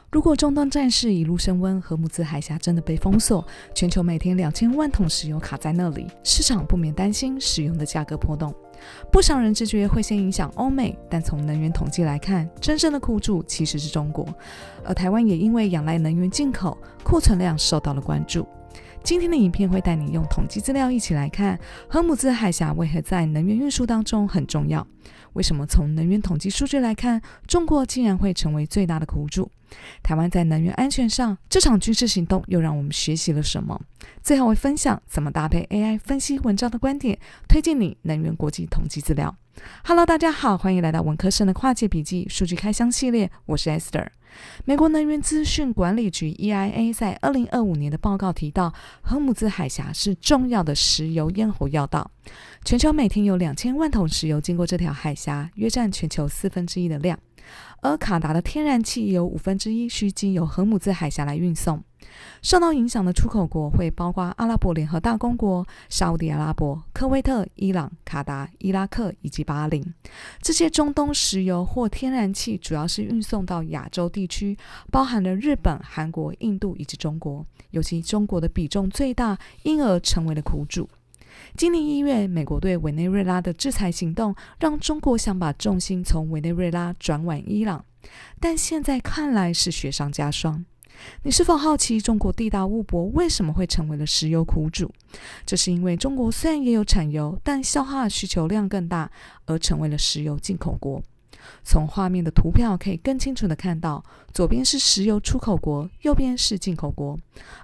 如果中东战事一路升温，荷姆兹海峡真的被封锁，全球每天2000万桶石油卡在那里，市场不免担心石油的价格波动。不少人直觉会先影响欧美，但从能源统计来看，真正的苦主其实是中国，而台湾也因为仰赖能源进口，库存量受到了关注。今天的影片会带你用统计资料一起来看，荷姆兹海峡为何在能源运输当中很重要？为什么从能源统计数据来看，中国竟然会成为最大的苦主？台湾在能源安全上，这场军事行动又让我们学习了什么？最后会分享怎么搭配 AI 分析文章的观点，推荐你能源国际统计资料。Hello， 大家好，欢迎来到文科生的跨界笔记数据开箱系列，我是 Esther。美国能源资讯管理局 EIA 在2025年的报告提到，荷姆兹海峡是重要的石油咽喉要道，全球每天有2000万桶石油经过这条海峡，约占全球1/4的量。而卡达的天然气有1/5需经由荷姆兹海峡来运送。受到影响的出口国会包括阿拉伯联合大公国、沙烏地阿拉伯、科威特、伊朗、卡达、伊拉克以及巴林。这些中东石油或天然气主要是运送到亚洲地区，包含了日本、韩国、印度以及中国，尤其中国的比重最大，因而成为了苦主。今年1月，美国对委内瑞拉的制裁行动让中国想把重心从委内瑞拉转往伊朗，但现在看来是雪上加霜。你是否好奇中国地大物博为什么会成为了石油苦主？这是因为中国虽然也有产油，但消化需求量更大，而成为了石油进口国。从画面的图表可以更清楚地看到，左边是石油出口国，右边是进口国。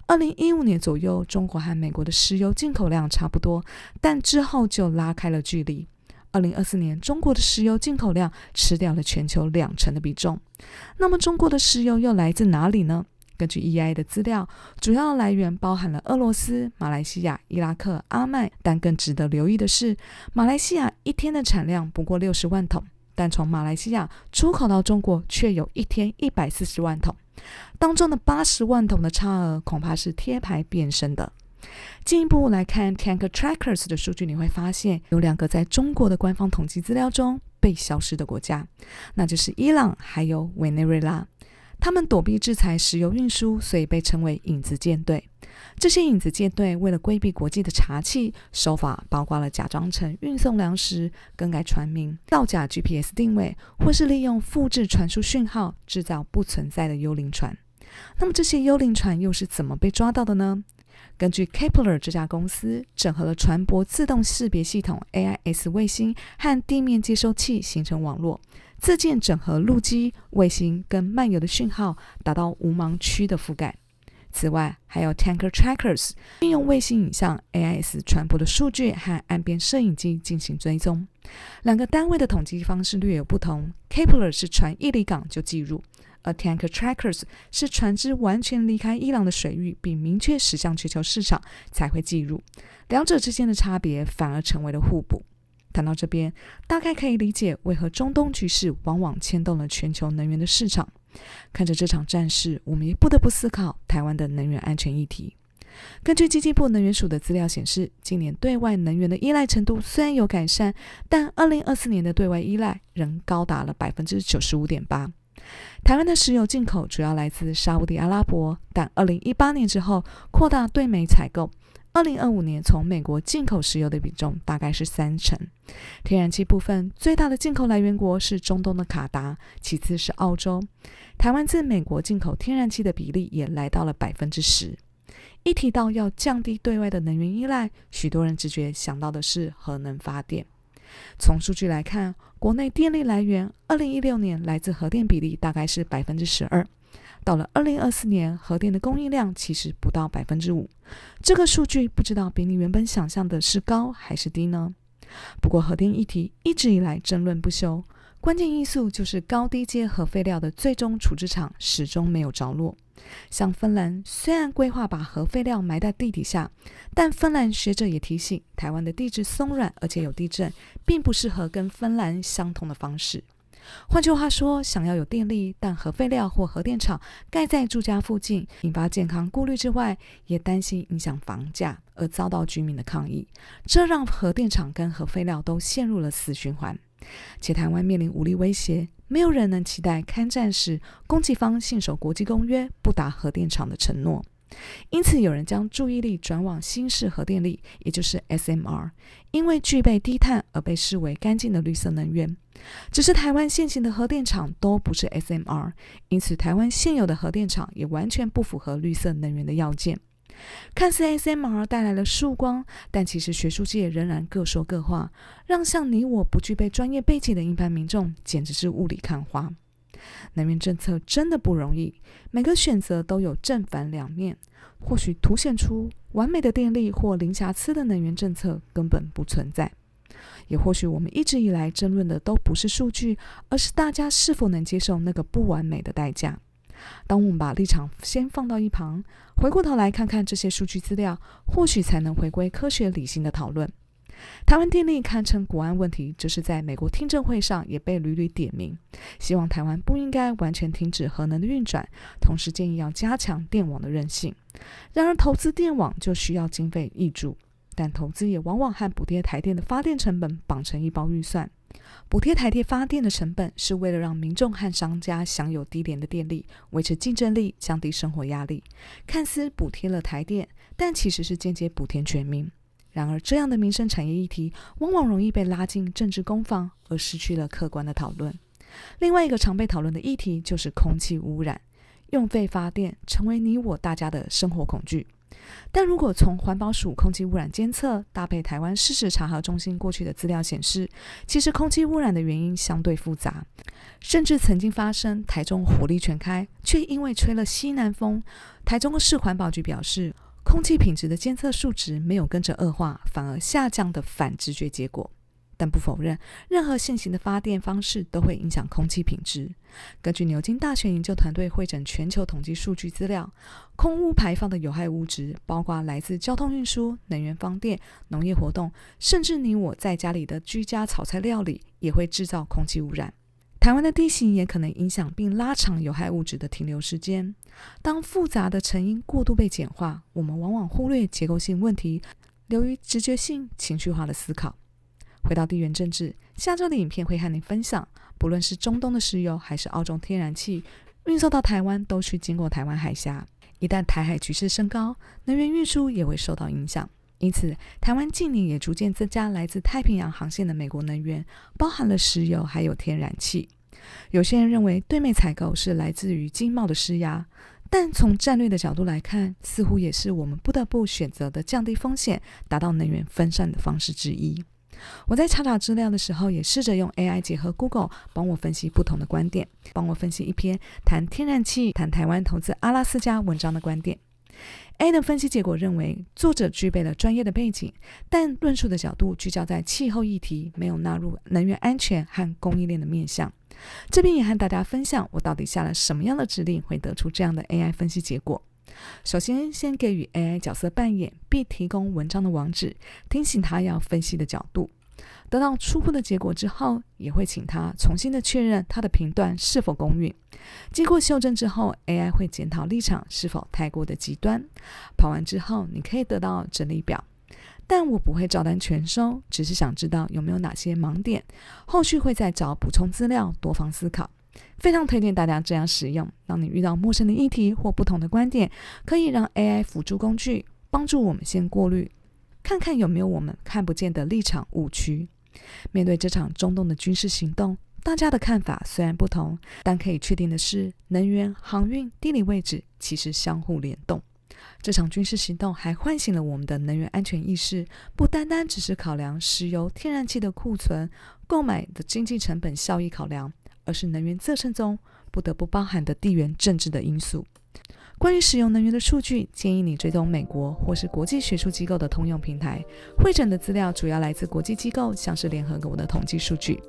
2015年左右，中国和美国的石油进口量差不多，但之后就拉开了距离。2024年，中国的石油进口量吃掉了全球2成的比重。那么中国的石油又来自哪里呢？根据 EIA 的资料，主要来源包含了俄罗斯、马来西亚、伊拉克、阿曼，但更值得留意的是，马来西亚一天的产量不过60万桶，但从马来西亚出口到中国却有一天140万桶，当中的80万桶的差额恐怕是贴牌变身的。进一步来看 Tanker Trackers 的数据，你会发现有2个在中国的官方统计资料中被消失的国家，那就是伊朗还有委内瑞拉。他们躲避制裁石油运输，所以被称为影子舰队。这些影子舰队为了规避国际的查缉，手法包括了假装成运送粮食、更改船名、造假 GPS 定位，或是利用复制传输讯号，制造不存在的幽灵船。那么这些幽灵船又是怎么被抓到的呢？根据 Kepler 这家公司整合了船舶自动识别系统 AIS 卫星和地面接收器形成网络，自建整合陆基、卫星跟漫游的讯号，达到无盲区的覆盖。此外，还有 Tanker Trackers 运用卫星影像 AIS 船舶的数据和岸边摄影机进行追踪。2个单位的统计方式略有不同， Kepler 是船一离港就计入，而 Tanker Trackers 是船只完全离开伊朗的水域并明确驶向全球市场才会计入，两者之间的差别反而成为了互补。谈到这边，大概可以理解为何中东局势往往牵动了全球能源的市场。看着这场战事，我们也不得不思考台湾的能源安全议题。根据经济部能源署的资料显示，今年对外能源的依赖程度虽然有改善，但2024年的对外依赖仍高达了 95.8%。台湾的石油进口主要来自沙烏地阿拉伯，但2018年之后扩大对美采购，2025年从美国进口石油的比重大概是3成。天然气部分，最大的进口来源国是中东的卡达，其次是澳洲。台湾自美国进口天然气的比例也来到了 10%。一提到要降低对外的能源依赖，许多人直觉想到的是核能发电。从数据来看，国内电力来源2016年来自核电比例大概是 12%， 到了2024年，核电的供应量其实不到 5%。 这个数据不知道比你原本想象的是高还是低呢？不过核电议题一直以来争论不休，关键因素就是高低阶核废料的最终处置场始终没有着落。像芬兰虽然规划把核废料埋在地底下，但芬兰学者也提醒，台湾的地质松软而且有地震，并不适合跟芬兰相同的方式。换句话说，想要有电力，但核废料或核电厂盖在住家附近，引发健康顾虑之外，也担心影响房价，而遭到居民的抗议，这让核电厂跟核废料都陷入了死循环。且台湾面临武力威胁，没有人能期待开战时攻击方信守国际公约，不打核电厂的承诺。因此有人将注意力转往新式核电力，也就是 SMR， 因为具备低碳而被视为干净的绿色能源。只是台湾现行的核电厂都不是 SMR， 因此台湾现有的核电厂也完全不符合绿色能源的要件。看似 SMR 带来了曙光，但其实学术界仍然各说各话，让像你我不具备专业背景的一般民众简直是雾里看花。能源政策真的不容易，每个选择都有正反两面，或许凸显出完美的电力或零瑕疵的能源政策根本不存在，也或许我们一直以来争论的都不是数据，而是大家是否能接受那个不完美的代价。当我们把立场先放到一旁，回过头来看看这些数据资料，或许才能回归科学理性的讨论。台湾电力堪称国安问题，这是在美国听证会上也被屡屡点名，希望台湾不应该完全停止核能的运转，同时建议要加强电网的韧性。然而投资电网就需要经费挹注，但投资也往往和补贴台电的发电成本绑成一包预算。补贴台电发电的成本是为了让民众和商家享有低廉的电力，维持竞争力，降低生活压力。看似补贴了台电，但其实是间接补贴全民。然而这样的民生产业议题往往容易被拉进政治攻防，而失去了客观的讨论。另外一个常被讨论的议题就是空气污染，用废发电成为你我大家的生活恐惧。但如果从环保署空气污染监测搭配台湾事实查核中心过去的资料显示，其实空气污染的原因相对复杂，甚至曾经发生台中火力全开，却因为吹了西南风，台中市环保局表示空气品质的监测数值没有跟着恶化，反而下降的反直觉结果。但不否认，任何现行的发电方式都会影响空气品质。根据牛津大学研究团队汇整全球统计数据资料，空污排放的有害物质包括来自交通运输、能源发电、农业活动，甚至你我在家里的居家炒菜料理也会制造空气污染。台湾的地形也可能影响并拉长有害物质的停留时间。当复杂的成因过度被简化，我们往往忽略结构性问题，流于直觉性、情绪化的思考。回到地缘政治，下周的影片会和你分享，不论是中东的石油还是澳洲天然气，运送到台湾都需经过台湾海峡。一旦台海局势升高，能源运输也会受到影响。因此，台湾近年也逐渐增加来自太平洋航线的美国能源，包含了石油还有天然气。有些人认为对美采购是来自于经贸的施压，但从战略的角度来看，似乎也是我们不得不选择的降低风险、达到能源分散的方式之一。我在查找资料的时候，也试着用 AI 结合 Google 帮我分析不同的观点，帮我分析一篇谈天然气、谈台湾投资阿拉斯加文章的观点。A 的分析结果认为，作者具备了专业的背景，但论述的角度聚焦在气候议题，没有纳入能源安全和供应链的面向。这边也和大家分享，我到底下了什么样的指令，会得出这样的 AI 分析结果。首先给予 AI 角色扮演，并提供文章的网址，提醒他要分析的角度。得到初步的结果之后，也会请他重新的确认他的评断是否公允。经过修正之后， AI 会检讨立场是否太过的极端。跑完之后，你可以得到整理表，但我不会照单全收，只是想知道有没有哪些盲点，后续会再找补充资料，多方思考。非常推荐大家这样使用，当你遇到陌生的议题或不同的观点，可以让 AI 辅助工具帮助我们先过滤，看看有没有我们看不见的立场误区。面对这场中东的军事行动，大家的看法虽然不同，但可以确定的是，能源、航运、地理位置其实相互联动。这场军事行动还唤醒了我们的能源安全意识，不单单只是考量石油、天然气的库存、购买的经济成本效益考量，而是能源政策中不得不包含的地缘政治的因素。关于使用能源的数据，建议你追踪美国或是国际学术机构的通用平台，汇整的资料主要来自国际机构，像是联合国的统计数据。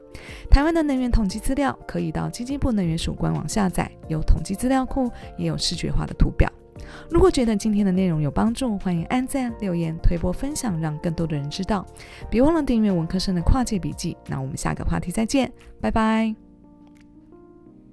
台湾的能源统计资料可以到经济部能源署官网下载，有统计资料库，也有视觉化的图表。如果觉得今天的内容有帮助，欢迎按赞、留言、推播、分享，让更多的人知道。别忘了订阅文科生的跨界笔记。那我们下个话题再见，拜拜。